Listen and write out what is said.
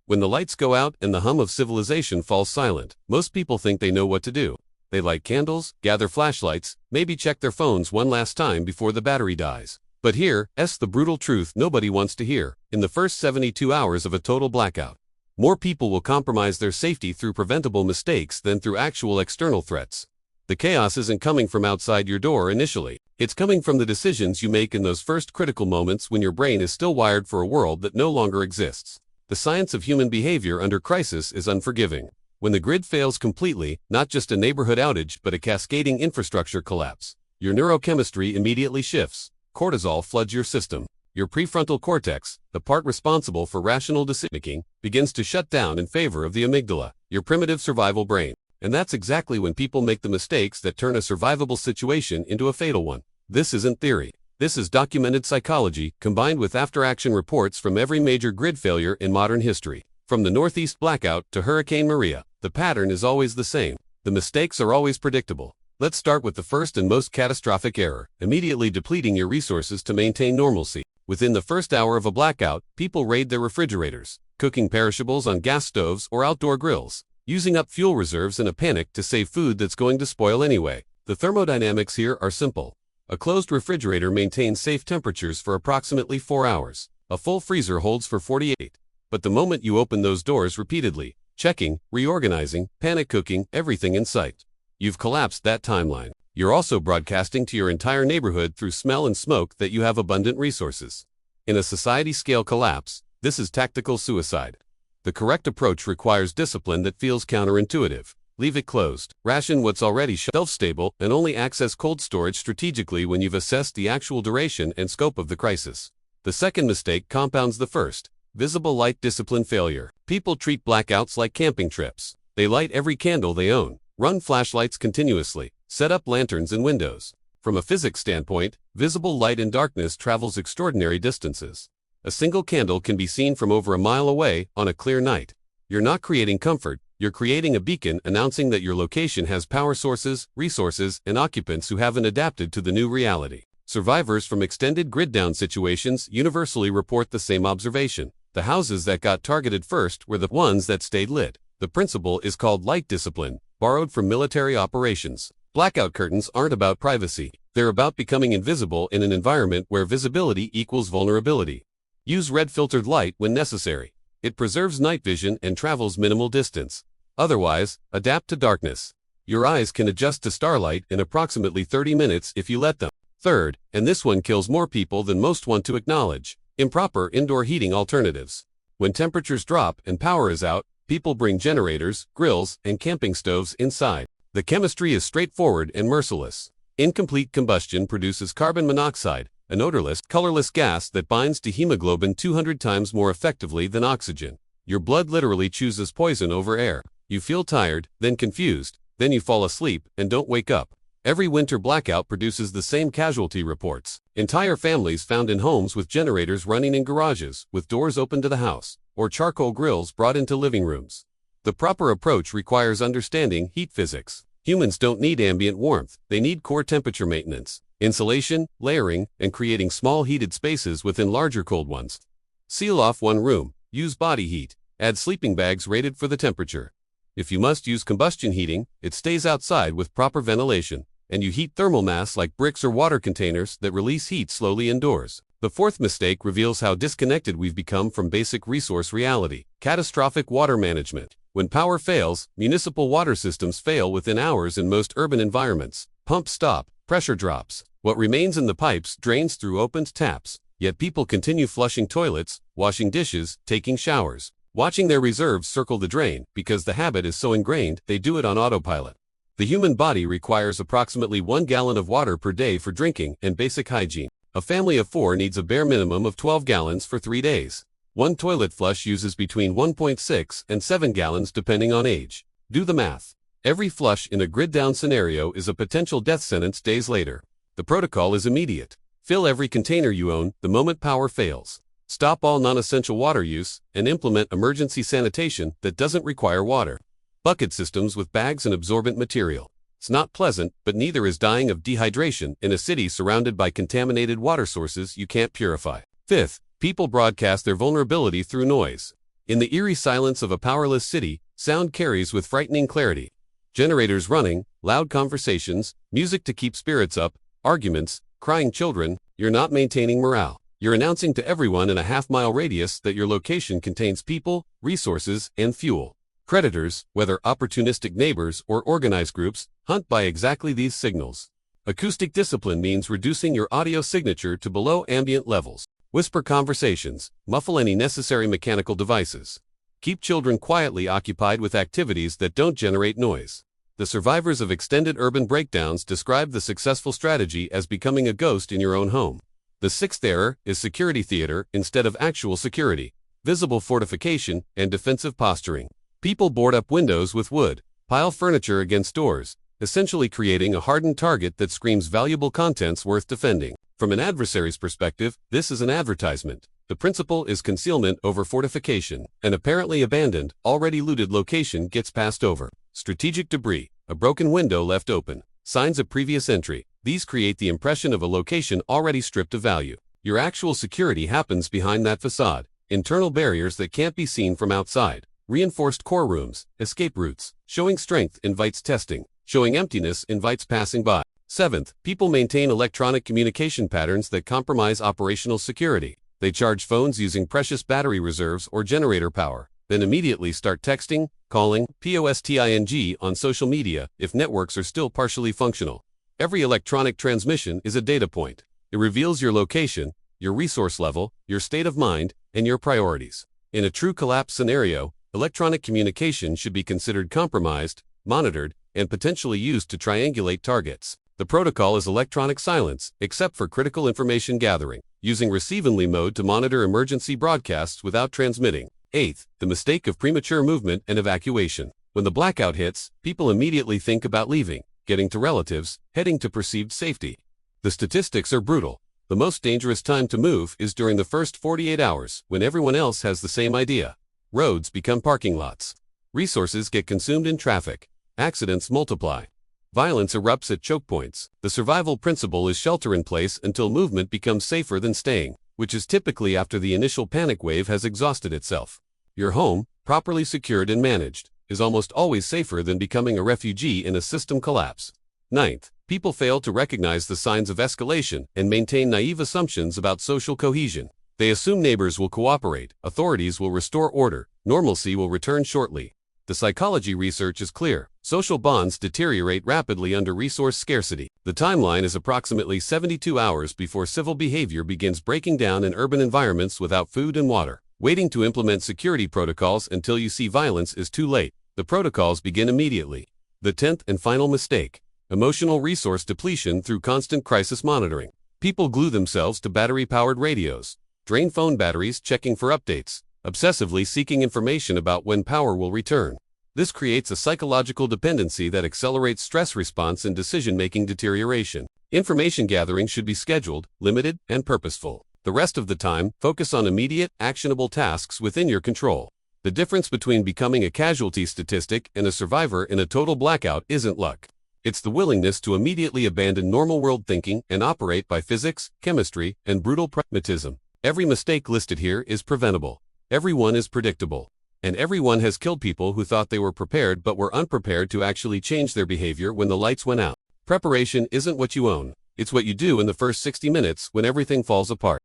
When the lights go out and the hum of civilization falls silent, most people think they know what to do. They light candles, gather flashlights, maybe check their phones one last time before the battery dies. But here's the brutal truth nobody wants to hear. In the first 72 hours of a total blackout, more people will compromise their safety through preventable mistakes than through actual external threats. The chaos isn't coming from outside your door initially. It's coming from the decisions you make in those first critical moments when your brain is still wired for a world that no longer exists. The science of human behavior under crisis is unforgiving. When the grid fails completely, not just a neighborhood outage but a cascading infrastructure collapse, your neurochemistry immediately shifts. Cortisol floods your system. Your prefrontal cortex, the part responsible for rational decision-making, begins to shut down in favor of the amygdala, your primitive survival brain. And that's exactly when people make the mistakes that turn a survivable situation into a fatal one. This isn't theory. This is documented psychology, combined with after-action reports from every major grid failure in modern history. From the Northeast blackout to Hurricane Maria, the pattern is always the same. The mistakes are always predictable. Let's start with the first and most catastrophic error, immediately depleting your resources to maintain normalcy. Within the first hour of a blackout, people raid their refrigerators, cooking perishables on gas stoves or outdoor grills, using up fuel reserves in a panic to save food that's going to spoil anyway. The thermodynamics here are simple. A closed refrigerator maintains safe temperatures for approximately 4 hours. A full freezer holds for 48. But the moment you open those doors repeatedly, checking, reorganizing, panic cooking, everything in sight, you've collapsed that timeline. You're also broadcasting to your entire neighborhood through smell and smoke that you have abundant resources. In a society-scale collapse, this is tactical suicide. The correct approach requires discipline that feels counterintuitive. Leave it closed, ration what's already shelf-stable, and only access cold storage strategically when you've assessed the actual duration and scope of the crisis. The second mistake compounds the first. Visible light discipline failure. People treat blackouts like camping trips. They light every candle they own, run flashlights continuously, set up lanterns in windows. From a physics standpoint, visible light in darkness travels extraordinary distances. A single candle can be seen from over a mile away on a clear night. You're not creating comfort, you're creating a beacon announcing that your location has power sources, resources, and occupants who haven't adapted to the new reality. Survivors from extended grid-down situations universally report the same observation. The houses that got targeted first were the ones that stayed lit. The principle is called light discipline, borrowed from military operations. Blackout curtains aren't about privacy. They're about becoming invisible in an environment where visibility equals vulnerability. Use red-filtered light when necessary. It preserves night vision and travels minimal distance. Otherwise, adapt to darkness. Your eyes can adjust to starlight in approximately 30 minutes if you let them. Third, and this one kills more people than most want to acknowledge, improper indoor heating alternatives. When temperatures drop and power is out, people bring generators, grills, and camping stoves inside. The chemistry is straightforward and merciless. Incomplete combustion produces carbon monoxide, an odorless, colorless gas that binds to hemoglobin 200 times more effectively than oxygen. Your blood literally chooses poison over air. You feel tired, then confused, then you fall asleep and don't wake up. Every winter blackout produces the same casualty reports. Entire families found in homes with generators running in garages, with doors open to the house, or charcoal grills brought into living rooms. The proper approach requires understanding heat physics. Humans don't need ambient warmth, they need core temperature maintenance, insulation, layering, and creating small heated spaces within larger cold ones. Seal off one room, use body heat, add sleeping bags rated for the temperature. If you must use combustion heating, it stays outside with proper ventilation, and you heat thermal mass like bricks or water containers that release heat slowly indoors. The fourth mistake reveals how disconnected we've become from basic resource reality. Catastrophic water management. When power fails, municipal water systems fail within hours in most urban environments. Pumps stop, pressure drops. What remains in the pipes drains through opened taps. Yet people continue flushing toilets, washing dishes, taking showers, watching their reserves circle the drain because the habit is so ingrained they do it on autopilot. The human body requires approximately 1 gallon of water per day for drinking and basic hygiene. A family of 4 needs a bare minimum of 12 gallons for 3 days. One toilet flush uses between 1.6 and 7 gallons depending on age. Do the math. Every flush in a grid-down scenario is a potential death sentence days later. The protocol is immediate. Fill every container you own the moment power fails. Stop all non-essential water use and implement emergency sanitation that doesn't require water. Bucket systems with bags and absorbent material. It's not pleasant, but neither is dying of dehydration in a city surrounded by contaminated water sources you can't purify. Fifth, people broadcast their vulnerability through noise. In the eerie silence of a powerless city, sound carries with frightening clarity. Generators running, loud conversations, music to keep spirits up, arguments, crying children. You're not maintaining morale. You're announcing to everyone in a half-mile radius that your location contains people, resources, and fuel. Predators, whether opportunistic neighbors or organized groups, hunt by exactly these signals. Acoustic discipline means reducing your audio signature to below ambient levels. Whisper conversations, muffle any necessary mechanical devices. Keep children quietly occupied with activities that don't generate noise. The survivors of extended urban breakdowns describe the successful strategy as becoming a ghost in your own home. The sixth error is security theater instead of actual security, visible fortification, and defensive posturing. People board up windows with wood, pile furniture against doors, essentially creating a hardened target that screams valuable contents worth defending. From an adversary's perspective, this is an advertisement. The principle is concealment over fortification. An apparently abandoned, already looted location gets passed over. Strategic debris, a broken window left open, signs of previous entry. These create the impression of a location already stripped of value. Your actual security happens behind that facade. Internal barriers that can't be seen from outside. Reinforced core rooms, escape routes. Showing strength invites testing. Showing emptiness invites passing by. Seventh, people maintain electronic communication patterns that compromise operational security. They charge phones using precious battery reserves or generator power, then immediately start texting, calling, posting on social media if networks are still partially functional. Every electronic transmission is a data point. It reveals your location, your resource level, your state of mind, and your priorities. In a true collapse scenario, electronic communication should be considered compromised, monitored, and potentially used to triangulate targets. The protocol is electronic silence, except for critical information gathering, using receive-only mode to monitor emergency broadcasts without transmitting. Eighth, the mistake of premature movement and evacuation. When the blackout hits, people immediately think about leaving, getting to relatives, heading to perceived safety. The statistics are brutal. The most dangerous time to move is during the first 48 hours, when everyone else has the same idea. Roads become parking lots. Resources get consumed in traffic. Accidents multiply. Violence erupts at choke points. The survival principle is shelter in place until movement becomes safer than staying, which is typically after the initial panic wave has exhausted itself. Your home, properly secured and managed, is almost always safer than becoming a refugee in a system collapse. Ninth, people fail to recognize the signs of escalation and maintain naive assumptions about social cohesion. They assume neighbors will cooperate, authorities will restore order, normalcy will return shortly. The psychology research is clear. Social bonds deteriorate rapidly under resource scarcity. The timeline is approximately 72 hours before civil behavior begins breaking down in urban environments without food and water. Waiting to implement security protocols until you see violence is too late. The protocols begin immediately. The 10th and final mistake. Emotional resource depletion through constant crisis monitoring. People glue themselves to battery-powered radios, drain phone batteries checking for updates, obsessively seeking information about when power will return. This creates a psychological dependency that accelerates stress response and decision-making deterioration. Information gathering should be scheduled, limited, and purposeful. The rest of the time, focus on immediate, actionable tasks within your control. The difference between becoming a casualty statistic and a survivor in a total blackout isn't luck. It's the willingness to immediately abandon normal world thinking and operate by physics, chemistry, and brutal pragmatism. Every mistake listed here is preventable. Everyone is predictable. And everyone has killed people who thought they were prepared but were unprepared to actually change their behavior when the lights went out. Preparation isn't what you own. It's what you do in the first 60 minutes when everything falls apart.